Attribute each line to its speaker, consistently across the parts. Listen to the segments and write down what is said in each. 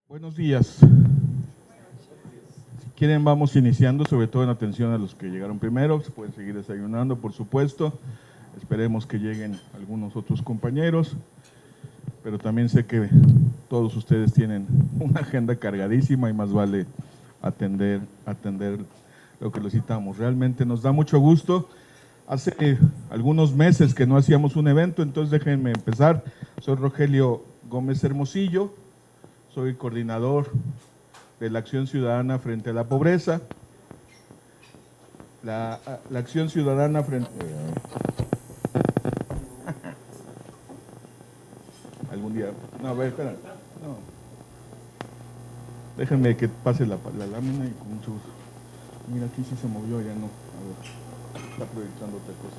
Speaker 1: Buenos días. Si quieren vamos iniciando, sobre todo en atención a los que llegaron primero, se pueden seguir desayunando, por supuesto. Esperemos que lleguen algunos otros compañeros, pero también sé que todos ustedes tienen una agenda cargadísima y más vale atender lo que les citamos. Realmente nos da mucho gusto. Hace algunos meses que no hacíamos un evento, entonces déjenme empezar. Soy Rogelio Gómez Hermosillo, soy coordinador de la Acción Ciudadana frente a la pobreza. La Acción Ciudadana frente... Algún día... No, a ver, espera. No. Déjenme que pase la lámina y con mucho gusto. Mira, aquí sí se movió, ya no. A ver, está proyectando otra cosa.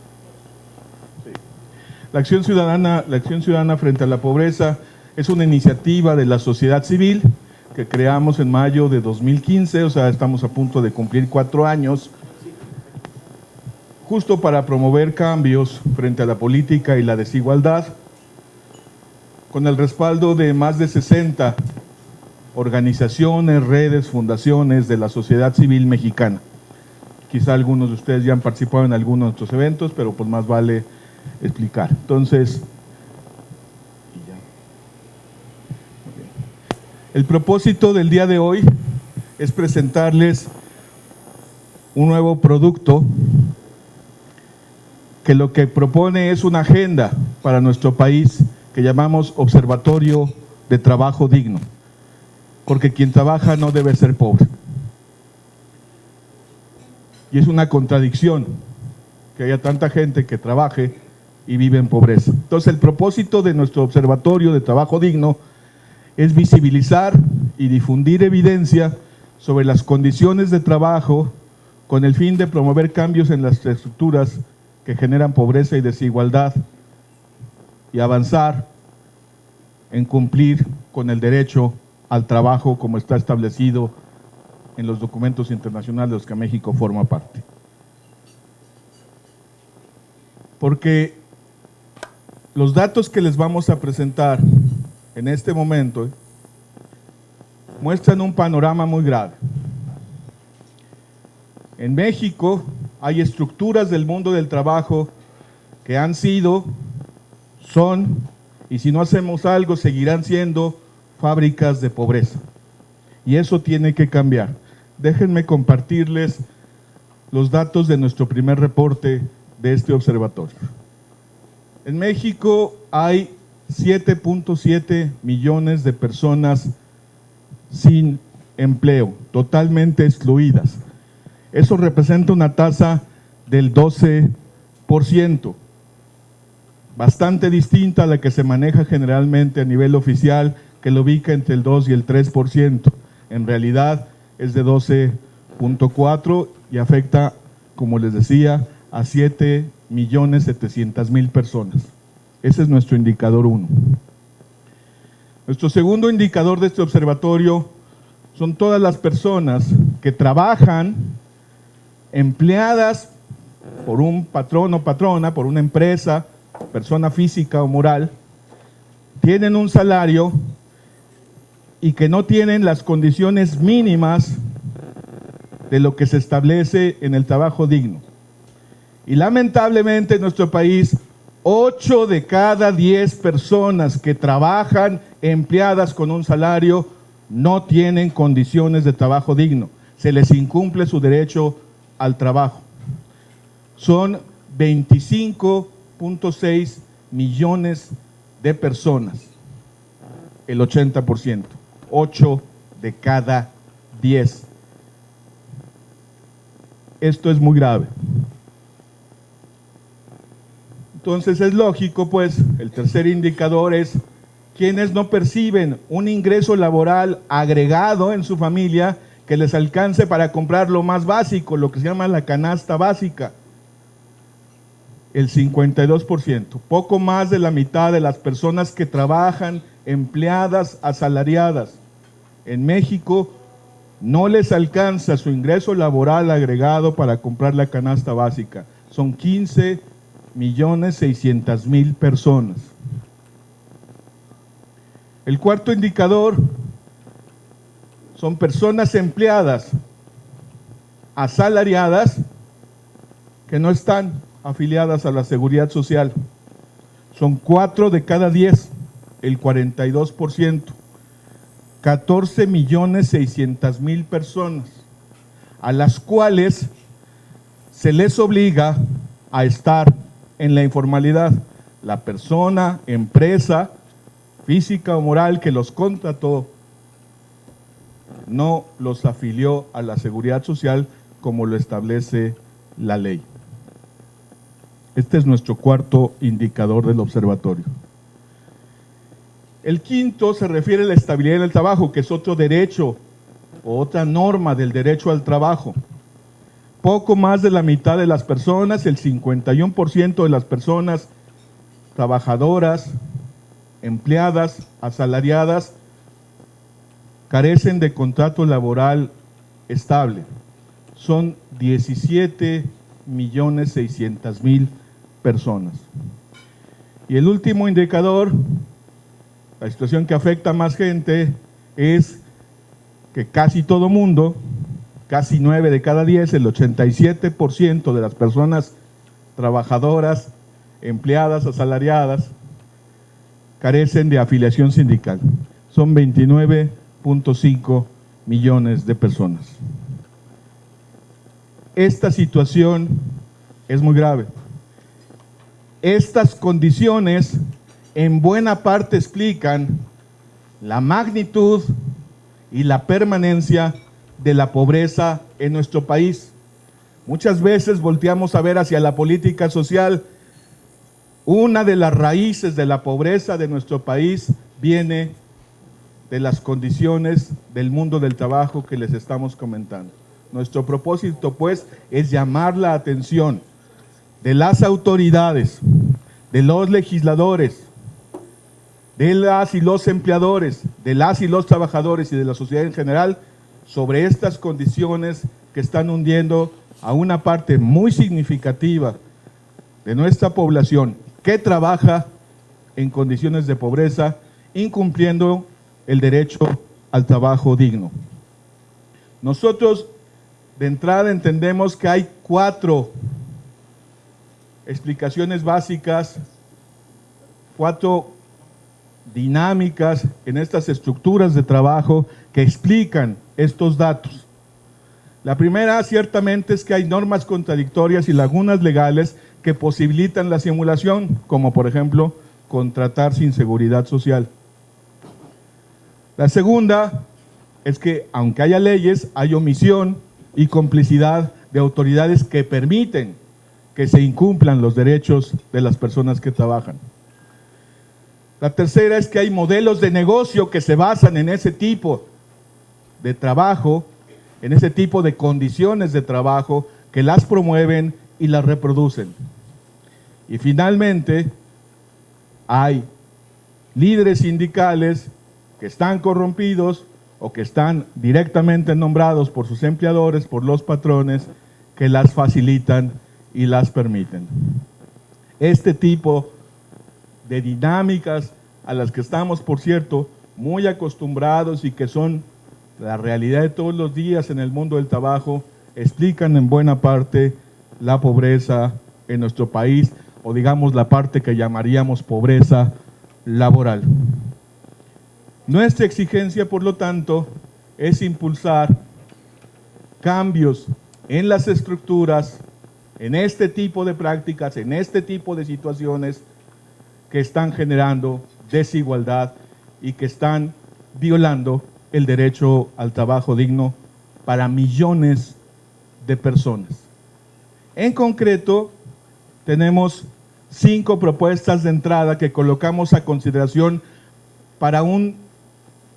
Speaker 1: Sí. La Acción Ciudadana frente a la pobreza es una iniciativa de la sociedad civil que creamos en mayo de 2015, o sea, estamos a punto de cumplir 4 años, justo para promover cambios frente a la política y la desigualdad, con el respaldo de más de 60 organizaciones, redes, fundaciones de la sociedad civil mexicana. Quizá algunos de ustedes ya han participado en algunos de nuestros eventos, pero pues más vale explicar. Entonces, el propósito del día de hoy es presentarles un nuevo producto que lo que propone es una agenda para nuestro país que llamamos Observatorio de Trabajo Digno, porque quien trabaja no debe ser pobre. Y es una contradicción que haya tanta gente que trabaje y vive en pobreza. Entonces, el propósito de nuestro Observatorio de Trabajo Digno es visibilizar y difundir evidencia sobre las condiciones de trabajo con el fin de promover cambios en las estructuras que generan pobreza y desigualdad y avanzar en cumplir con el derecho al trabajo como está establecido en los documentos internacionales de los que México forma parte. Porque los datos que les vamos a presentar en este momento muestran un panorama muy grave. En México hay estructuras del mundo del trabajo que han sido, son, y si no hacemos algo seguirán siendo fábricas de pobreza. Y eso tiene que cambiar. Déjenme compartirles los datos de nuestro primer reporte de este observatorio. En México hay 7.7 millones de personas sin empleo, totalmente excluidas. Eso representa una tasa del 12%, bastante distinta a la que se maneja generalmente a nivel oficial, que lo ubica entre el 2 y el 3%. En realidad es de 12.4 y afecta, como les decía, a 7.700.000 personas. Ese es nuestro indicador 1. Nuestro segundo indicador de este observatorio son todas las personas que trabajan empleadas por un patrón o patrona, por una empresa, persona física o moral, tienen un salario y que no tienen las condiciones mínimas de lo que se establece en el trabajo digno. Y lamentablemente en nuestro país, 8 de cada 10 personas que trabajan empleadas con un salario no tienen condiciones de trabajo digno. Se les incumple su derecho al trabajo. Son 25.6 millones de personas, el 80%, 8 de cada 10. Esto es muy grave. Entonces es lógico, pues, el tercer indicador es quienes no perciben un ingreso laboral agregado en su familia que les alcance para comprar lo más básico, lo que se llama la canasta básica. El 52%, poco más de la mitad de las personas que trabajan empleadas asalariadas en México no les alcanza su ingreso laboral agregado para comprar la canasta básica. Son 15.600.000 personas. El cuarto indicador son personas empleadas, asalariadas, que no están afiliadas a la Seguridad Social. Son 4 de cada 10, el 42%, 14.600.000 personas, a las cuales se les obliga a estar en la informalidad. La persona, empresa, física o moral que los contrató, no los afilió a la Seguridad Social como lo establece la ley. Este es nuestro cuarto indicador del observatorio. El quinto se refiere a la estabilidad en el trabajo, que es otro derecho o otra norma del derecho al trabajo. Poco más de la mitad de las personas, el 51% de las personas trabajadoras, empleadas, asalariadas, carecen de contrato laboral estable. Son 17.600.000 personas. Y el último indicador, la situación que afecta a más gente, es que casi todo mundo, casi 9 de cada 10, el 87% de las personas trabajadoras, empleadas, asalariadas, carecen de afiliación sindical. Son 29.5 millones de personas. Esta situación es muy grave. Estas condiciones en buena parte explican la magnitud y la permanencia de la pobreza en nuestro país. Muchas veces volteamos a ver hacia la política social. Una de las raíces de la pobreza de nuestro país viene de las condiciones del mundo del trabajo que les estamos comentando. Nuestro propósito, pues, es llamar la atención de las autoridades, de los legisladores, de las y los empleadores, de las y los trabajadores y de la sociedad en general sobre estas condiciones que están hundiendo a una parte muy significativa de nuestra población que trabaja en condiciones de pobreza, incumpliendo el derecho al trabajo digno. Nosotros de entrada entendemos que hay 4 explicaciones básicas, 4 dinámicas en estas estructuras de trabajo que explican estos datos. La primera, ciertamente, es que hay normas contradictorias y lagunas legales que posibilitan la simulación, como por ejemplo, contratar sin seguridad social. La segunda es que, aunque haya leyes, hay omisión y complicidad de autoridades que permiten que se incumplan los derechos de las personas que trabajan. La tercera es que hay modelos de negocio que se basan en ese tipo de trabajo, en ese tipo de condiciones de trabajo que las promueven y las reproducen. Y finalmente, hay líderes sindicales que están corrompidos o que están directamente nombrados por sus empleadores, por los patrones, que las facilitan y las permiten. Este tipo de dinámicas a las que estamos, por cierto, muy acostumbrados y que son la realidad de todos los días en el mundo del trabajo, explican en buena parte la pobreza en nuestro país, o digamos la parte que llamaríamos pobreza laboral. Nuestra exigencia, por lo tanto, es impulsar cambios en las estructuras, en este tipo de prácticas, en este tipo de situaciones que están generando desigualdad y que están violando el derecho al trabajo digno para millones de personas. En concreto, tenemos 5 propuestas de entrada que colocamos a consideración para un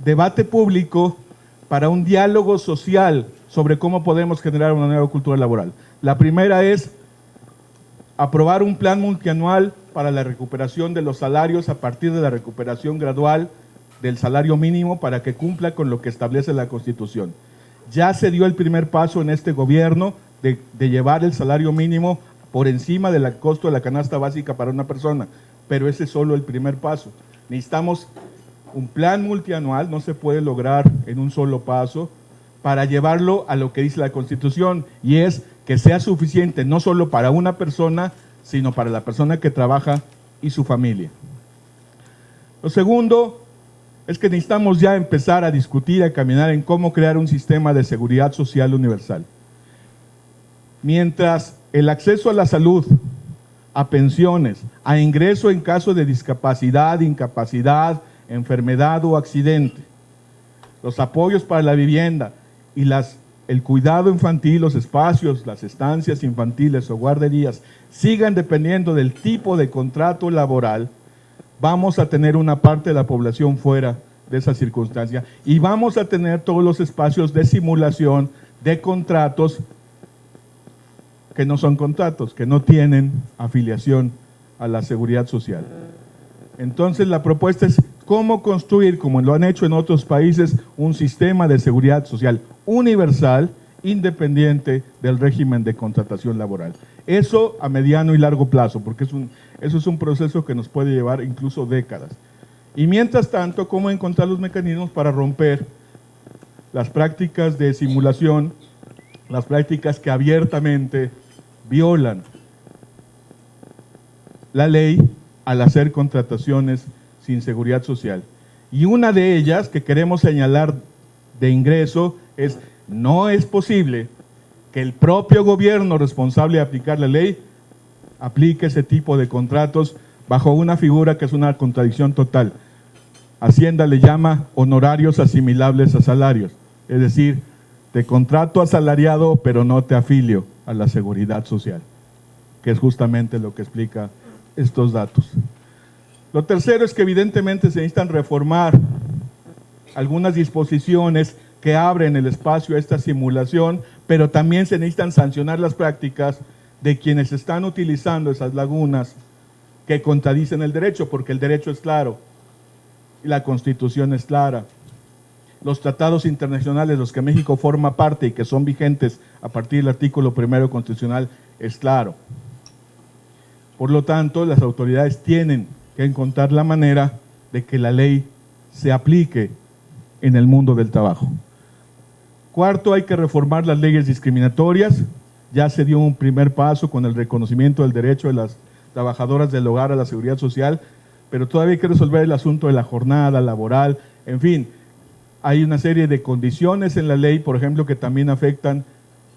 Speaker 1: debate público, para un diálogo social sobre cómo podemos generar una nueva cultura laboral. La primera es aprobar un plan multianual para la recuperación de los salarios a partir de la recuperación gradual del salario mínimo para que cumpla con lo que establece la Constitución. Ya se dio el primer paso en este gobierno de llevar el salario mínimo por encima del costo de la canasta básica para una persona, pero ese es solo el primer paso. Necesitamos un plan multianual, no se puede lograr en un solo paso, para llevarlo a lo que dice la Constitución, y es que sea suficiente no solo para una persona, sino para la persona que trabaja y su familia. Lo segundo es que necesitamos ya empezar a discutir, a caminar en cómo crear un sistema de seguridad social universal. Mientras el acceso a la salud, a pensiones, a ingreso en caso de discapacidad, incapacidad, enfermedad o accidente, los apoyos para la vivienda y el cuidado infantil, los espacios, las estancias infantiles o guarderías sigan dependiendo del tipo de contrato laboral, vamos a tener una parte de la población fuera de esa circunstancia y vamos a tener todos los espacios de simulación de contratos que no son contratos, que no tienen afiliación a la seguridad social. Entonces la propuesta es cómo construir, como lo han hecho en otros países, un sistema de seguridad social universal, independiente del régimen de contratación laboral. Eso a mediano y largo plazo, porque eso es un proceso que nos puede llevar incluso décadas. Y mientras tanto, cómo encontrar los mecanismos para romper las prácticas de simulación, las prácticas que abiertamente violan la ley al hacer contrataciones sin seguridad social. Y una de ellas que queremos señalar de ingreso es: no es posible que el propio gobierno responsable de aplicar la ley aplique ese tipo de contratos bajo una figura que es una contradicción total. Hacienda le llama honorarios asimilables a salarios, es decir, te contrato asalariado pero no te afilio a la seguridad social, que es justamente lo que explica estos datos. Lo tercero es que evidentemente se necesitan reformar algunas disposiciones que abren el espacio a esta simulación, pero también se necesitan sancionar las prácticas de quienes están utilizando esas lagunas que contradicen el derecho, porque el derecho es claro y la Constitución es clara. Los tratados internacionales, los que México forma parte y que son vigentes a partir del artículo 1 constitucional, es claro. Por lo tanto, las autoridades tienen que encontrar la manera de que la ley se aplique en el mundo del trabajo. Cuarto, hay que reformar las leyes discriminatorias. Ya se dio un primer paso con el reconocimiento del derecho de las trabajadoras del hogar a la seguridad social, pero todavía hay que resolver el asunto de la jornada laboral. En fin, hay una serie de condiciones en la ley, por ejemplo, que también afectan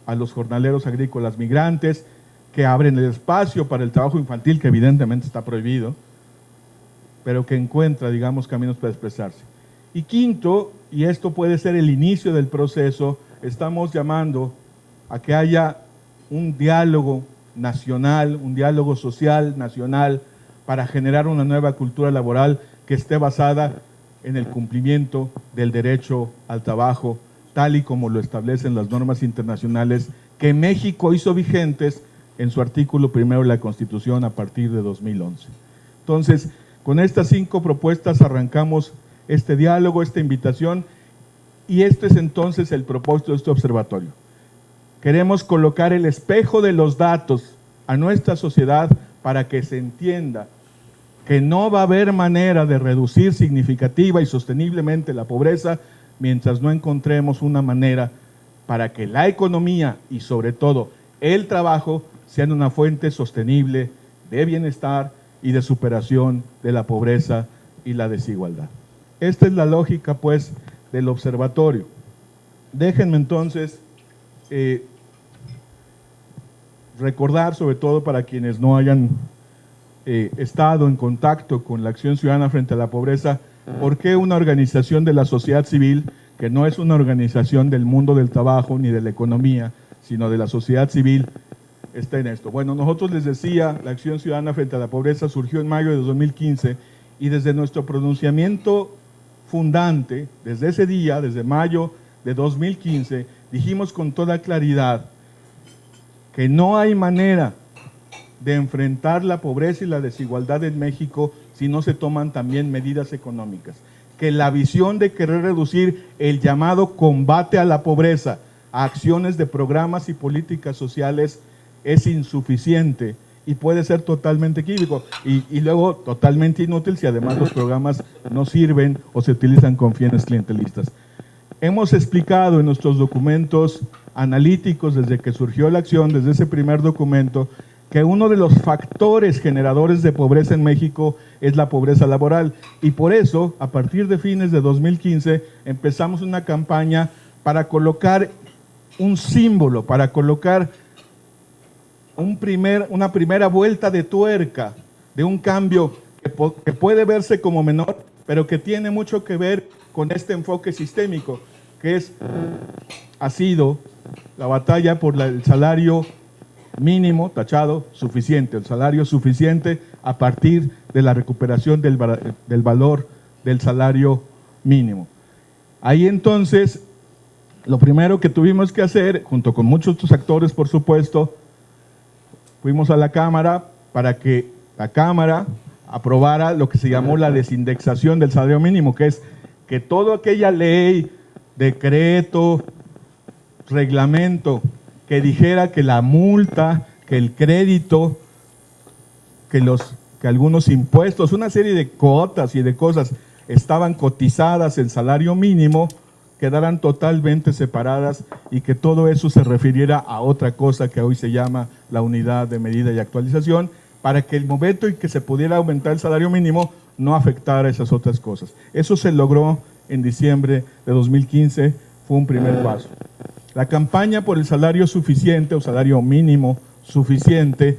Speaker 1: a los jornaleros agrícolas migrantes, que abren el espacio para el trabajo infantil, que evidentemente está prohibido, pero que encuentra, digamos, caminos para expresarse. Y quinto, y esto puede ser el inicio del proceso, estamos llamando a que haya un diálogo nacional, un diálogo social nacional para generar una nueva cultura laboral que esté basada en el cumplimiento del derecho al trabajo, tal y como lo establecen las normas internacionales que México hizo vigentes en su artículo 1 de la Constitución a partir de 2011. Entonces, con estas 5 propuestas arrancamos este diálogo, esta invitación, y este es entonces el propósito de este observatorio. Queremos colocar el espejo de los datos a nuestra sociedad para que se entienda que no va a haber manera de reducir significativa y sosteniblemente la pobreza mientras no encontremos una manera para que la economía y sobre todo el trabajo sean una fuente sostenible de bienestar y de superación de la pobreza y la desigualdad. Esta es la lógica, pues, del observatorio. Déjenme entonces recordar, sobre todo para quienes no hayan estado en contacto con la acción ciudadana frente a la pobreza, por qué una organización de la sociedad civil, que no es una organización del mundo del trabajo ni de la economía, sino de la sociedad civil, está en esto. Bueno, nosotros les decía, la acción ciudadana frente a la pobreza surgió en mayo de 2015 y desde nuestro pronunciamiento fundante, desde ese día, desde mayo de 2015, dijimos con toda claridad que no hay manera de enfrentar la pobreza y la desigualdad en México si no se toman también medidas económicas. Que la visión de querer reducir el llamado combate a la pobreza a acciones de programas y políticas sociales es insuficiente y puede ser totalmente equívoco y luego totalmente inútil si además los programas no sirven o se utilizan con fines clientelistas. Hemos explicado en nuestros documentos analíticos desde que surgió la acción, desde ese primer documento, que uno de los factores generadores de pobreza en México es la pobreza laboral y por eso, a partir de fines de 2015, empezamos una campaña para colocar un símbolo, para colocar una primera vuelta de tuerca de un cambio que puede verse como menor, pero que tiene mucho que ver con este enfoque sistémico, que ha sido la batalla por el salario mínimo, tachado, suficiente, el salario suficiente a partir de la recuperación del valor del salario mínimo. Ahí entonces, lo primero que tuvimos que hacer, junto con muchos otros actores, por supuesto, fuimos a la Cámara para que la Cámara aprobara lo que se llamó la desindexación del salario mínimo, que es que toda aquella ley, decreto, reglamento que dijera que la multa, que el crédito, que algunos impuestos, una serie de cuotas y de cosas estaban cotizadas en salario mínimo, quedaran totalmente separadas y que todo eso se refiriera a otra cosa que hoy se llama la unidad de medida y actualización, para que el momento en que se pudiera aumentar el salario mínimo no afectara esas otras cosas. Eso se logró en diciembre de 2015, fue un primer paso. La campaña por el salario suficiente o salario mínimo suficiente,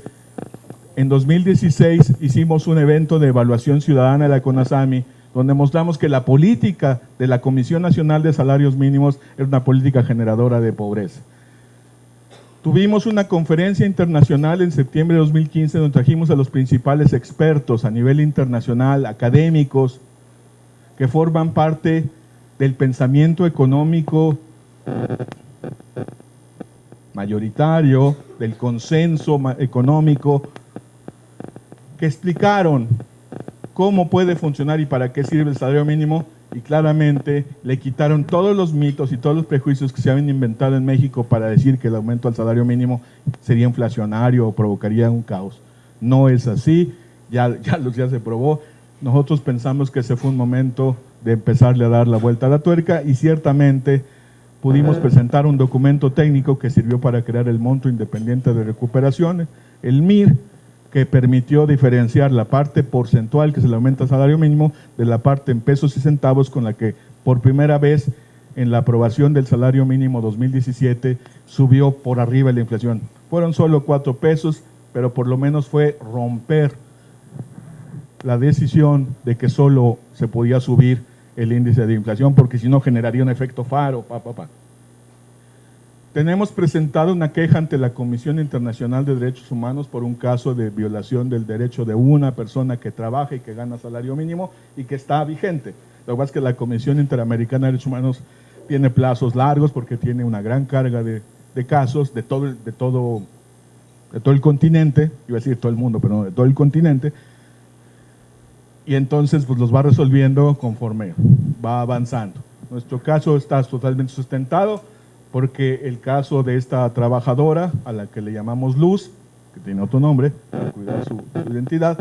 Speaker 1: en 2016 hicimos un evento de evaluación ciudadana de la CONASAMI, donde mostramos que la política de la Comisión Nacional de Salarios Mínimos era una política generadora de pobreza. Tuvimos una conferencia internacional en septiembre de 2015 donde trajimos a los principales expertos a nivel internacional, académicos, que forman parte del pensamiento económico mayoritario, del consenso económico, que explicaron cómo puede funcionar y para qué sirve el salario mínimo, y claramente le quitaron todos los mitos y todos los prejuicios que se habían inventado en México para decir que el aumento al salario mínimo sería inflacionario o provocaría un caos. No es así, ya se probó. Nosotros pensamos que ese fue un momento de empezarle a dar la vuelta a la tuerca y ciertamente pudimos presentar un documento técnico que sirvió para crear el monto independiente de recuperación, el MIR, que permitió diferenciar la parte porcentual que se le aumenta el salario mínimo de la parte en pesos y centavos con la que por primera vez en la aprobación del salario mínimo 2017 subió por arriba la inflación. Fueron solo 4 pesos, pero por lo menos fue romper la decisión de que solo se podía subir el índice de inflación, porque si no generaría un efecto faro. Tenemos presentado una queja ante la Comisión Internacional de Derechos Humanos por un caso de violación del derecho de una persona que trabaja y que gana salario mínimo y que está vigente. Lo que pasa es que la Comisión Interamericana de Derechos Humanos tiene plazos largos porque tiene una gran carga de casos de todo el continente, iba a decir todo el mundo, pero no, de todo el continente, y entonces pues los va resolviendo conforme va avanzando. Nuestro caso está totalmente sustentado porque el caso de esta trabajadora, a la que le llamamos Luz, que tiene otro nombre, para cuidar su identidad,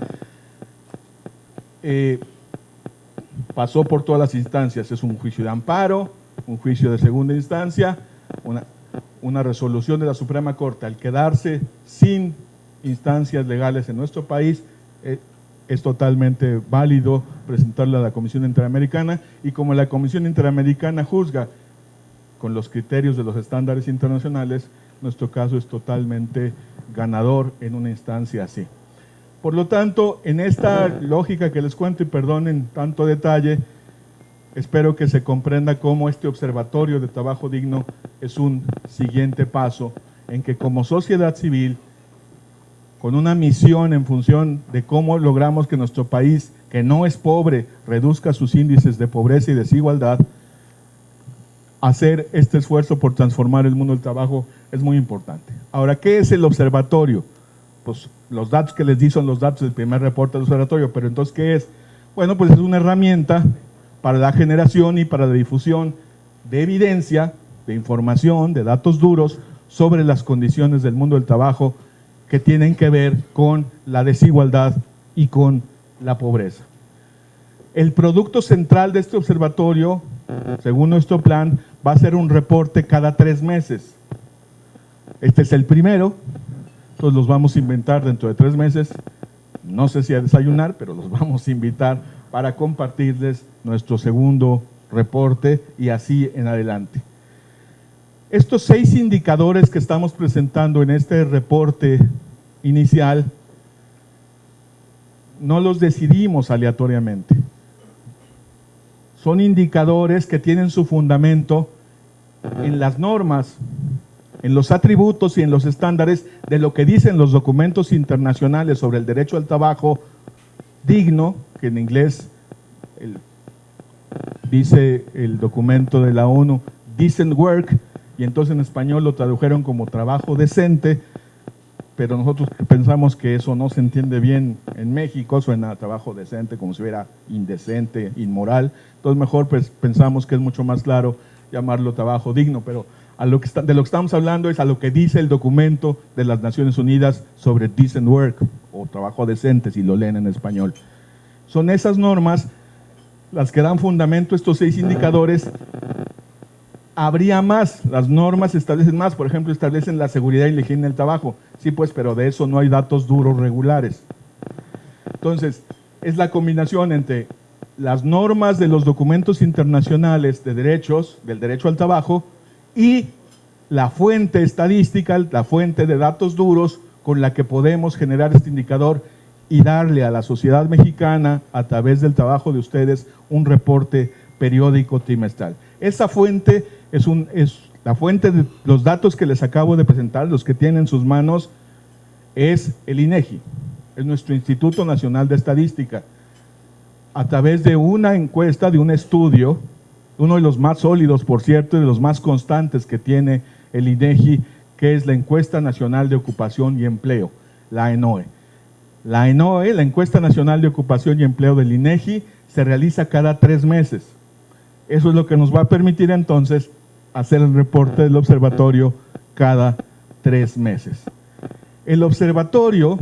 Speaker 1: pasó por todas las instancias. Es un juicio de amparo, un juicio de segunda instancia, una resolución de la Suprema Corte. Al quedarse sin instancias legales en nuestro país, es totalmente válido presentarla a la Comisión Interamericana, y como la Comisión Interamericana juzga con los criterios de los estándares internacionales, nuestro caso es totalmente ganador en una instancia así. Por lo tanto, en esta lógica que les cuento, y perdonen tanto detalle, espero que se comprenda cómo este observatorio de trabajo digno es un siguiente paso en que como sociedad civil, con una misión en función de cómo logramos que nuestro país, que no es pobre, reduzca sus índices de pobreza y desigualdad, hacer este esfuerzo por transformar el mundo del trabajo es muy importante. Ahora, ¿qué es el observatorio? Pues los datos que les di son los datos del primer reporte del observatorio, pero entonces, ¿qué es? Bueno, pues es una herramienta para la generación y para la difusión de evidencia, de información, de datos duros sobre las condiciones del mundo del trabajo que tienen que ver con la desigualdad y con la pobreza. El producto central de este observatorio, según nuestro plan, va a ser un reporte cada 3 meses. Este es el primero, entonces los vamos a invitar dentro de 3 meses, no sé si a desayunar, pero los vamos a invitar para compartirles nuestro segundo reporte y así en adelante. Estos 6 indicadores que estamos presentando en este reporte inicial, no los decidimos aleatoriamente. Son indicadores que tienen su fundamento en las normas, en los atributos y en los estándares de lo que dicen los documentos internacionales sobre el derecho al trabajo digno, que en inglés dice el documento de la ONU, decent work, y entonces en español lo tradujeron como trabajo decente, pero nosotros pensamos que eso no se entiende bien en México, suena a trabajo decente como si fuera indecente, inmoral, entonces mejor pues, pensamos que es mucho más claro llamarlo trabajo digno, pero de lo que estamos hablando es a lo que dice el documento de las Naciones Unidas sobre decent work, o trabajo decente si lo leen en español. Son esas normas las que dan fundamento a estos 6 indicadores. Habría más, las normas establecen más, por ejemplo, establecen la seguridad y la higiene del trabajo. Sí, pues, pero de eso no hay datos duros regulares. Entonces, es la combinación entre las normas de los documentos internacionales de derechos, del derecho al trabajo, y la fuente estadística, la fuente de datos duros con la que podemos generar este indicador y darle a la sociedad mexicana, a través del trabajo de ustedes, un reporte periódico trimestral. Esa fuente es la fuente de los datos que les acabo de presentar, los que tienen en sus manos, es el INEGI, es nuestro Instituto Nacional de Estadística. A través de una encuesta, de un estudio, uno de los más sólidos, por cierto, y de los más constantes que tiene el INEGI, que es la Encuesta Nacional de Ocupación y Empleo, la ENOE. La ENOE, la Encuesta Nacional de Ocupación y Empleo del INEGI, se realiza cada 3 meses. Eso es lo que nos va a permitir entonces hacer el reporte del observatorio cada 3 meses. El observatorio,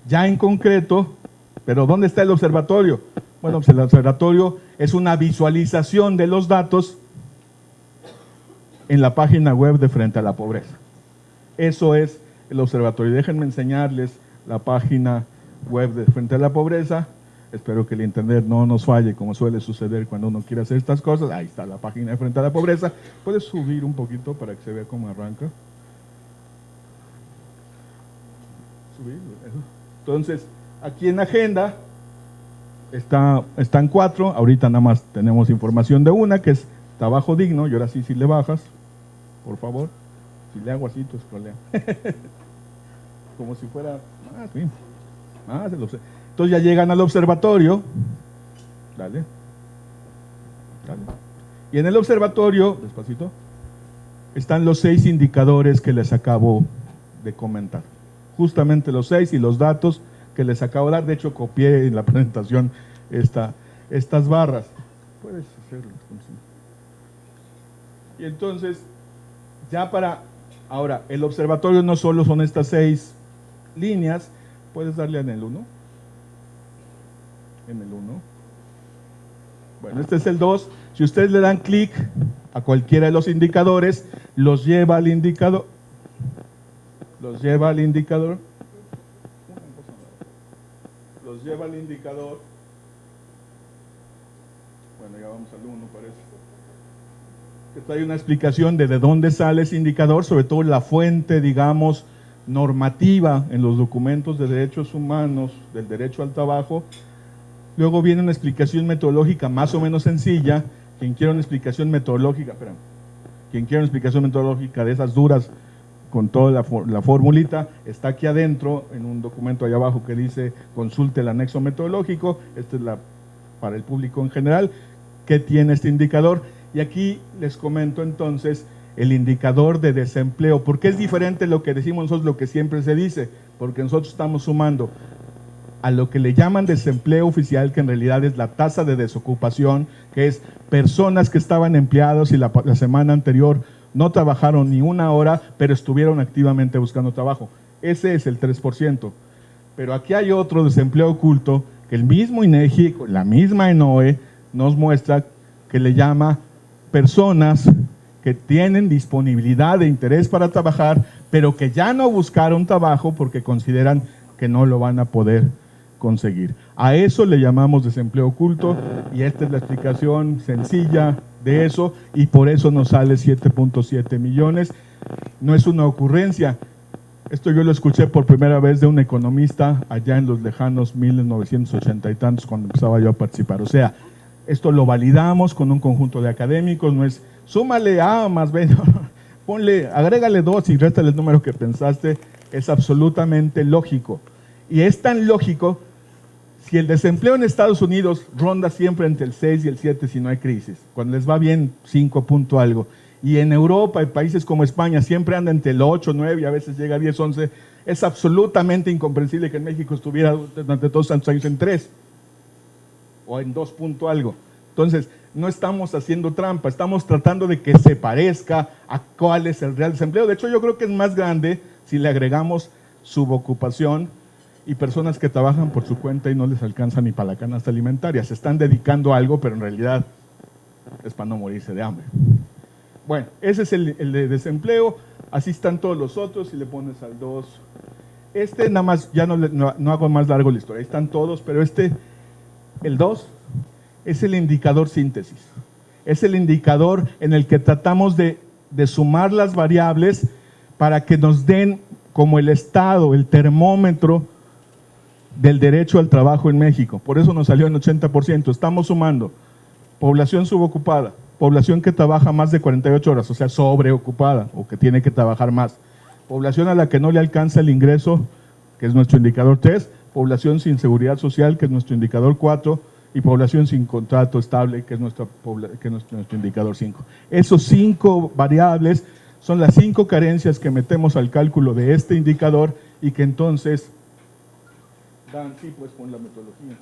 Speaker 1: ya en concreto, pero ¿dónde está el observatorio? Bueno, pues el observatorio es una visualización de los datos en la página web de Frente a la Pobreza. Eso es el observatorio. Déjenme enseñarles la página web de Frente a la Pobreza. Espero que el internet no nos falle, como suele suceder cuando uno quiere hacer estas cosas. Ahí está la página de Frente a la Pobreza. ¿Puedes subir un poquito para que se vea cómo arranca? Subir, eso. Entonces, aquí en agenda están 4. Ahorita nada más tenemos información de una, que es trabajo digno. Y ahora sí, si le bajas, por favor. Si le hago así, tú escrolea. Como si fuera... Entonces ya llegan al observatorio. Dale. Y en el observatorio, despacito, están los 6 indicadores que les acabo de comentar. Justamente los 6 y los datos que les acabo de dar. De hecho, copié en la presentación estas barras. Puedes hacerlo. Y entonces, ya para... Ahora, el observatorio no solo son estas 6 líneas. Puedes darle en el 1. En el 1. Bueno, este es el 2. Si ustedes le dan clic a cualquiera de los indicadores, los lleva al indicador. Los lleva al indicador. Bueno, ya vamos al 1, parece. Que trae una explicación de dónde sale ese indicador, sobre todo la fuente, digamos, normativa en los documentos de derechos humanos, del derecho al trabajo. Luego viene una explicación metodológica más o menos sencilla. Quien quiera una explicación metodológica, de esas duras, con toda la formulita, está aquí adentro, en un documento allá abajo que dice consulte el anexo metodológico. Este es para el público en general, que tiene este indicador. Y aquí les comento entonces el indicador de desempleo. ¿Por qué es diferente lo que decimos nosotros, lo que siempre se dice? Porque nosotros estamos sumando a lo que le llaman desempleo oficial, que en realidad es la tasa de desocupación, que es personas que estaban empleados y la semana anterior no trabajaron ni una hora, pero estuvieron activamente buscando trabajo. Ese es el 3%. Pero aquí hay otro desempleo oculto que el mismo INEGI, la misma ENOE, nos muestra que le llama personas que tienen disponibilidad e interés para trabajar, pero que ya no buscaron trabajo porque consideran que no lo van a poder conseguir. A eso le llamamos desempleo oculto y esta es la explicación sencilla de eso y por eso nos sale 7.7 millones. No es una ocurrencia. Esto yo lo escuché por primera vez de un economista allá en los lejanos 1980 y tantos cuando empezaba yo a participar. O sea, esto lo validamos con un conjunto de académicos, no es súmale A más B, ponle, agrégale 2 y réstale el número que pensaste, es absolutamente lógico. Y es tan lógico si el desempleo en Estados Unidos ronda siempre entre el 6 y el 7 si no hay crisis, cuando les va bien 5 punto algo. Y en Europa y países como España siempre anda entre el 8, 9 y a veces llega a 10, 11. Es absolutamente incomprensible que en México estuviera durante todos estos años en 3 o en 2 punto algo. Entonces, no estamos haciendo trampa, estamos tratando de que se parezca a cuál es el real desempleo. De hecho, yo creo que es más grande si le agregamos subocupación y personas que trabajan por su cuenta y no les alcanza ni para la canasta alimentaria. Se están dedicando a algo, pero en realidad es para no morirse de hambre. Bueno, ese es el de desempleo, así están todos los otros, si le pones al 2. Este nada más, ya no hago más largo la historia, ahí están todos, pero el 2, es el indicador síntesis. Es el indicador en el que tratamos de sumar las variables para que nos den como el estado, el termómetro del derecho al trabajo en México. Por eso nos salió en 80%. Estamos sumando población subocupada, población que trabaja más de 48 horas, o sea, sobreocupada o que tiene que trabajar más. Población a la que no le alcanza el ingreso, que es nuestro indicador 3, población sin seguridad social, que es nuestro indicador 4, y población sin contrato estable, que es nuestro indicador 5. Esos 5 variables son las 5 carencias que metemos al cálculo de este indicador y que entonces dan, sí, pues con la metodología.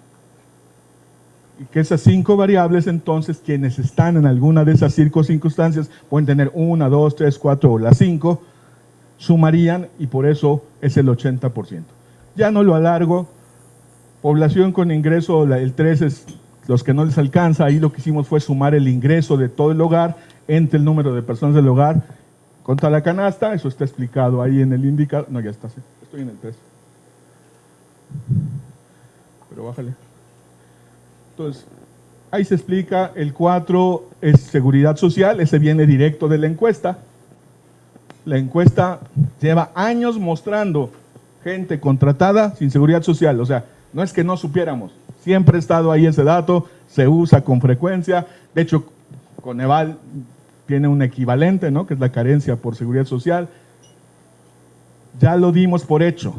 Speaker 1: Y que esas 5 variables, entonces, quienes están en alguna de esas 5 circunstancias, pueden tener 1, 2, 3, 4 o las 5, sumarían y por eso es el 80%. Ya no lo alargo. Población con ingreso, el 3 es los que no les alcanza, ahí lo que hicimos fue sumar el ingreso de todo el hogar entre el número de personas del hogar contra la canasta, eso está explicado ahí en el indicador, no, ya está, estoy en el 3. Pero bájale. Entonces, ahí se explica, el 4 es seguridad social, ese viene directo de la encuesta. La encuesta lleva años mostrando gente contratada sin seguridad social, o sea, no es que no supiéramos, siempre ha estado ahí ese dato, se usa con frecuencia, de hecho, Coneval tiene un equivalente, ¿no?, que es la carencia por seguridad social. Ya lo dimos por hecho.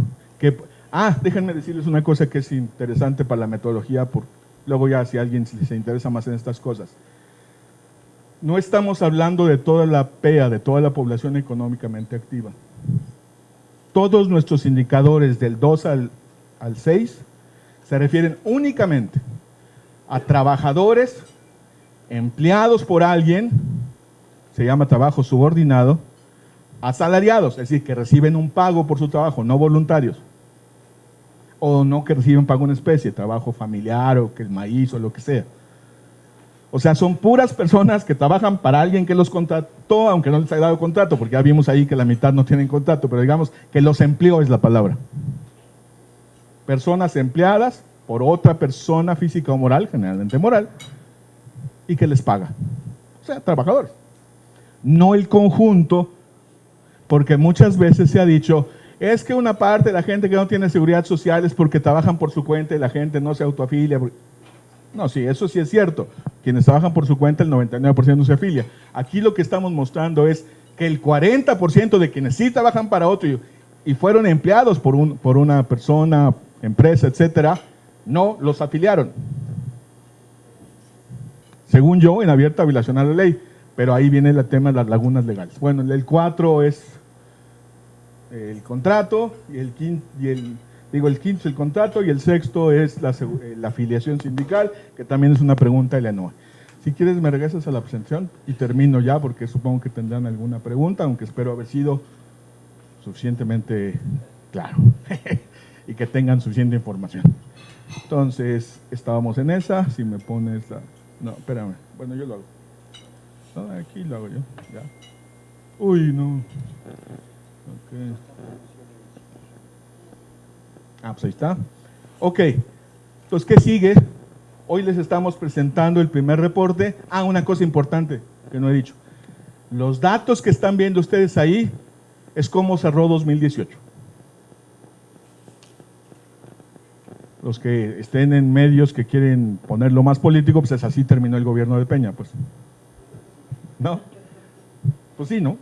Speaker 1: Déjenme decirles una cosa que es interesante para la metodología, luego ya si alguien se interesa más en estas cosas. No estamos hablando de toda la PEA, de toda la población económicamente activa. Todos nuestros indicadores del 2 al 6 se refieren únicamente a trabajadores empleados por alguien, se llama trabajo subordinado, asalariados, es decir, que reciben un pago por su trabajo, no voluntarios, o no que reciben pago en especie, trabajo familiar o que el maíz o lo que sea. O sea, son puras personas que trabajan para alguien que los contrató, aunque no les haya dado contrato, porque ya vimos ahí que la mitad no tienen contrato, pero digamos que los empleó es la palabra. Personas empleadas por otra persona física o moral, generalmente moral, y que les paga. O sea, trabajadores. No el conjunto, porque muchas veces se ha dicho, es que una parte de la gente que no tiene seguridad social es porque trabajan por su cuenta y la gente no se autoafilia. No, sí, eso sí es cierto. Quienes trabajan por su cuenta, el 99% no se afilia. Aquí lo que estamos mostrando es que el 40% de quienes sí trabajan para otro y fueron empleados por una persona, empresa, etcétera, no los afiliaron. Según yo, en abierta violación a la ley. Pero ahí viene el tema de las lagunas legales. Bueno, el 4 es el contrato, el quinto es el contrato, y el sexto es la afiliación sindical, que también es una pregunta de la ENOE. Si quieres me regresas a la presentación y termino ya, porque supongo que tendrán alguna pregunta, aunque espero haber sido suficientemente claro y que tengan suficiente información. Entonces, estábamos en esa. Si me pones la... No, espérame. Bueno, yo lo hago. No, aquí lo hago yo. Ya. Uy, no. Okay. Pues ahí está. Ok. Entonces, ¿qué sigue? Hoy les estamos presentando el primer reporte. Una cosa importante que no he dicho. Los datos que están viendo ustedes ahí es cómo cerró 2018. Los que estén en medios que quieren ponerlo más político, pues es así terminó el gobierno de Peña, pues. ¿No? Pues sí, ¿no?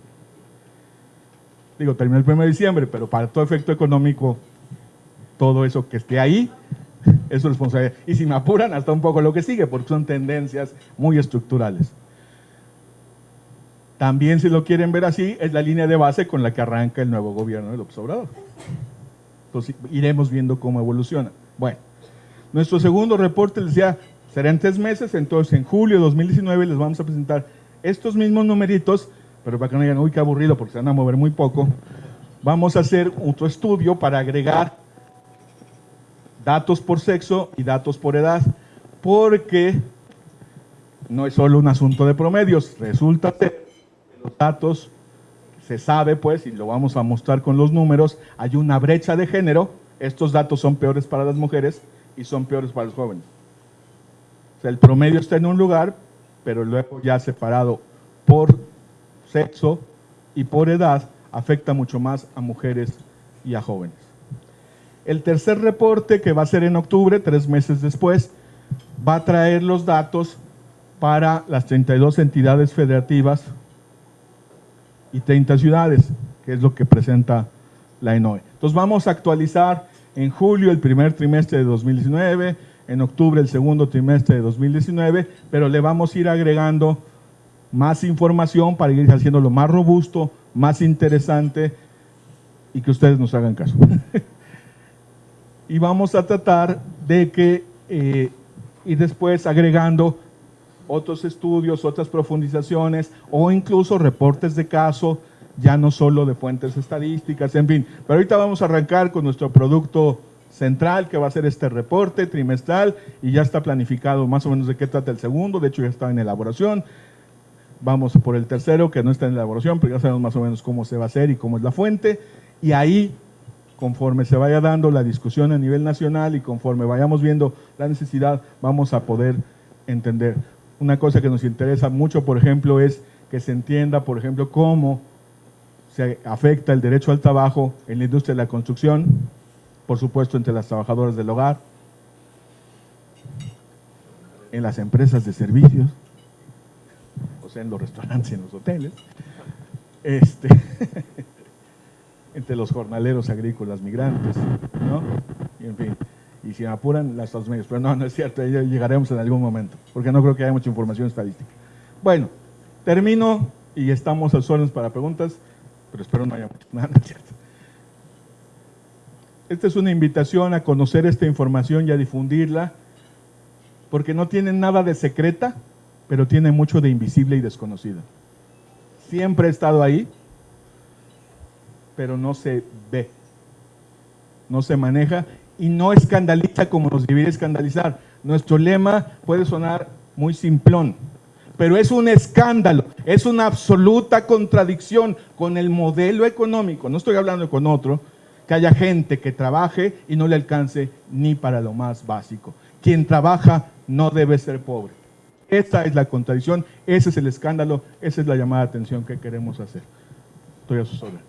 Speaker 1: Digo, terminó el 1 de diciembre, pero para todo efecto económico, todo eso que esté ahí es su responsabilidad. Y si me apuran, hasta un poco lo que sigue, porque son tendencias muy estructurales. También, si lo quieren ver así, es la línea de base con la que arranca el nuevo gobierno de López Obrador. Entonces, iremos viendo cómo evoluciona. Bueno, nuestro segundo reporte, les decía, será en 3 meses, entonces en julio de 2019 les vamos a presentar estos mismos numeritos, pero para que no digan, uy, qué aburrido, porque se van a mover muy poco. Vamos a hacer otro estudio para agregar datos por sexo y datos por edad, porque no es solo un asunto de promedios, resulta que los datos, se sabe pues, y lo vamos a mostrar con los números, hay una brecha de género. Estos datos son peores para las mujeres y son peores para los jóvenes. O sea, el promedio está en un lugar, pero luego ya separado por sexo y por edad, afecta mucho más a mujeres y a jóvenes. El tercer reporte, que va a ser en octubre, 3 meses después, va a traer los datos para las 32 entidades federativas y 30 ciudades, que es lo que presenta la ENOE. Entonces vamos a actualizar en julio el primer trimestre de 2019, en octubre el segundo trimestre de 2019, pero le vamos a ir agregando más información para ir haciéndolo más robusto, más interesante y que ustedes nos hagan caso. Y vamos a tratar de que y después agregando otros estudios, otras profundizaciones o incluso reportes de caso, ya no solo de fuentes estadísticas, en fin. Pero ahorita vamos a arrancar con nuestro producto central, que va a ser este reporte trimestral, y ya está planificado más o menos de qué trata el segundo, de hecho ya está en elaboración. Vamos por el tercero, que no está en elaboración, pero ya sabemos más o menos cómo se va a hacer y cómo es la fuente, y ahí, conforme se vaya dando la discusión a nivel nacional y conforme vayamos viendo la necesidad, vamos a poder entender. Una cosa que nos interesa mucho, por ejemplo, es que se entienda, por ejemplo, cómo se afecta el derecho al trabajo en la industria de la construcción, por supuesto entre las trabajadoras del hogar, en las empresas de servicios, o sea, en los restaurantes y en los hoteles, entre los jornaleros agrícolas migrantes, ¿no? Y en fin, y si me apuran, las Estados Unidos, pero no es cierto, ya llegaremos en algún momento, porque no creo que haya mucha información estadística. Bueno, termino y estamos a sus órdenes para preguntas, pero espero no haya mucho. No, no es cierto. Esta es una invitación a conocer esta información y a difundirla, porque no tiene nada de secreta, pero tiene mucho de invisible y desconocida. Siempre ha estado ahí, pero no se ve, no se maneja y no escandaliza como nos debería escandalizar. Nuestro lema puede sonar muy simplón, pero es un escándalo, es una absoluta contradicción con el modelo económico. No estoy hablando con otro, que haya gente que trabaje y no le alcance ni para lo más básico. Quien trabaja no debe ser pobre. Esta es la contradicción, ese es el escándalo, esa es la llamada de atención que queremos hacer. Estoy a sus órdenes.